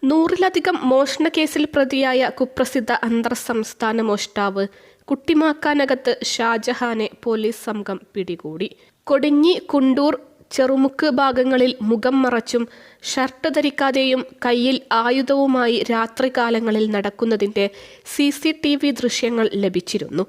100-ലധികം മോഷണക്കേസിൽ പ്രതിയായ കുപ്രസിദ്ധ അന്തർ സംസ്ഥാന മോഷ്ടാവ് കുട്ടിമാക്കാനകത്ത് ഷാജഹാനെ പോലീസ് സംഘം പിടികൂടി. കൊടിഞ്ഞി, കുണ്ടൂർ, ചെറുമുക്ക് ഭാഗങ്ങളിൽ മുഖം മറച്ചും ഷർട്ട് ധരിക്കാതെയും കയ്യിൽ ആയുധവുമായി രാത്രികാലങ്ങളിൽ നടക്കുന്നതിൻ്റെ CCTV ദൃശ്യങ്ങൾ ലഭിച്ചിരുന്നു.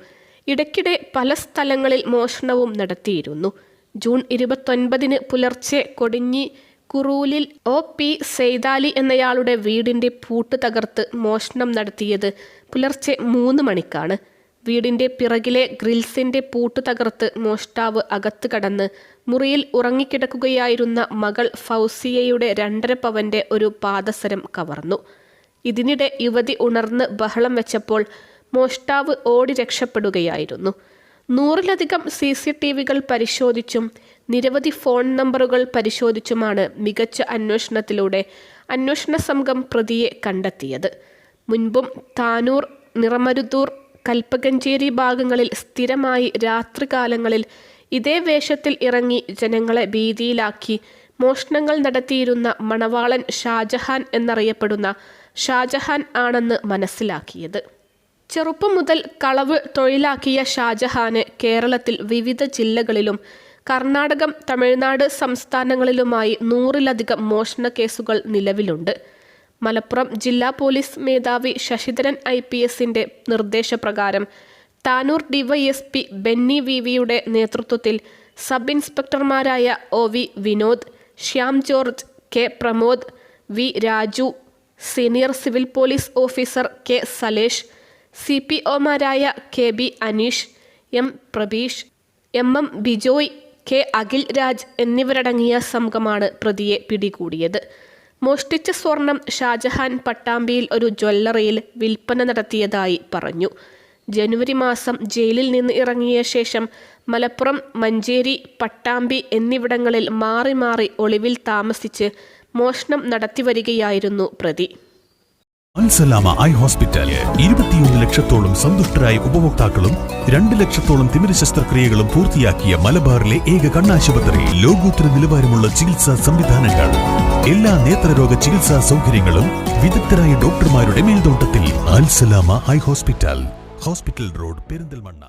ഇടയ്ക്കിടെ പല സ്ഥലങ്ങളിൽ മോഷണവും നടത്തിയിരുന്നു. ജൂൺ 29 പുലർച്ചെ കൊടിഞ്ഞി കുറൂലിൽ OP സെയ്താലി എന്നയാളുടെ വീടിൻ്റെ പൂട്ട് തകർത്ത് മോഷണം നടത്തിയത് പുലർച്ചെ 3 മണിക്കാണ്. വീടിൻ്റെ പിറകിലെ ഗ്രിൽസിൻ്റെ പൂട്ട് തകർത്ത് മോഷ്ടാവ് അകത്ത് കടന്ന് മുറിയിൽ ഉറങ്ങിക്കിടക്കുകയായിരുന്ന മകൾ ഫൗസിയയുടെ 2.5 പവൻ്റെ ഒരു പാദസരം കവർന്നു. ഇതിനിടെ യുവതി ഉണർന്ന് ബഹളം വെച്ചപ്പോൾ മോഷ്ടാവ് ഓടി രക്ഷപ്പെടുകയായിരുന്നു. 100-ലധികം CCTVകൾ പരിശോധിച്ചും നിരവധി ഫോൺ നമ്പറുകൾ പരിശോധിച്ചുമാണ് മികച്ച അന്വേഷണത്തിലൂടെ അന്വേഷണ സംഘം പ്രതിയെ കണ്ടെത്തിയത്. മുൻപും താനൂർ, നിറമരുതൂർ, കൽപ്പകഞ്ചേരി ഭാഗങ്ങളിൽ സ്ഥിരമായി രാത്രികാലങ്ങളിൽ ഇതേ വേഷത്തിൽ ഇറങ്ങി ജനങ്ങളെ ഭീതിയിലാക്കി മോഷണങ്ങൾ നടത്തിയിരുന്ന മണവാളൻ ഷാജഹാൻ എന്നറിയപ്പെടുന്ന ഷാജഹാൻ ആണെന്ന് മനസ്സിലാക്കിയത്. ചെറുപ്പം മുതൽ കളവ് തൊഴിലാക്കിയ ഷാജഹാന് കേരളത്തിൽ വിവിധ ജില്ലകളിലും കർണാടകം, തമിഴ്നാട് സംസ്ഥാനങ്ങളിലുമായി 100-ലധികം മോഷണ കേസുകൾ നിലവിലുണ്ട്. മലപ്പുറം ജില്ലാ പോലീസ് മേധാവി ശശിധരൻ IPSന്റെ നിർദ്ദേശപ്രകാരം താനൂർ DYSP ബെന്നി VVയുടെ നേതൃത്വത്തിൽ സബ് ഇൻസ്പെക്ടർമാരായ OV Vinod, Shyam George, K Pramod, V Raju, senior civil police officer K Salesh, CPOമാരായ KB Aneesh, M Prabeesh, MM Bijoy, K Akhil Raj എന്നിവരടങ്ങിയ സംഘമാണ് പ്രതിയെ പിടികൂടിയത്. മോഷ്ടിച്ച സ്വർണം ഷാജഹാൻ പട്ടാമ്പിയിൽ ഒരു ജ്വല്ലറിയിൽ വിൽപ്പന നടത്തിയതായി പറഞ്ഞു. ജനുവരി മാസം ജയിലിൽ നിന്ന് ഇറങ്ങിയ ശേഷം മലപ്പുറം, മഞ്ചേരി, പട്ടാമ്പി എന്നിവിടങ്ങളിൽ മാറി മാറി ഒളിവിൽ താമസിച്ച് മോഷണം നടത്തിവരികയായിരുന്നു പ്രതി. അൽസലാമ ഐ ഹോസ്പിറ്റൽ 21 ലക്ഷത്തോളം സന്തുഷ്ടരായ ഉപഭോക്താക്കളും 2 ലക്ഷത്തോളം തിമിര ശസ്ത്രക്രിയകളും പൂർത്തിയാക്കിയ മലബാറിലെ ഏക കണ്ണാശുപത്രി. ലോകോത്തര നിലവാരമുള്ള ചികിത്സാ സംവിധാനങ്ങൾ, എല്ലാ നേത്രരോഗ ചികിത്സാ സൗകര്യങ്ങളും വിദഗ്ധരായ ഡോക്ടർമാരുടെ മേൽനോട്ടത്തിൽ. Al Salama eye hospital, hospital road, Perinthalmanna.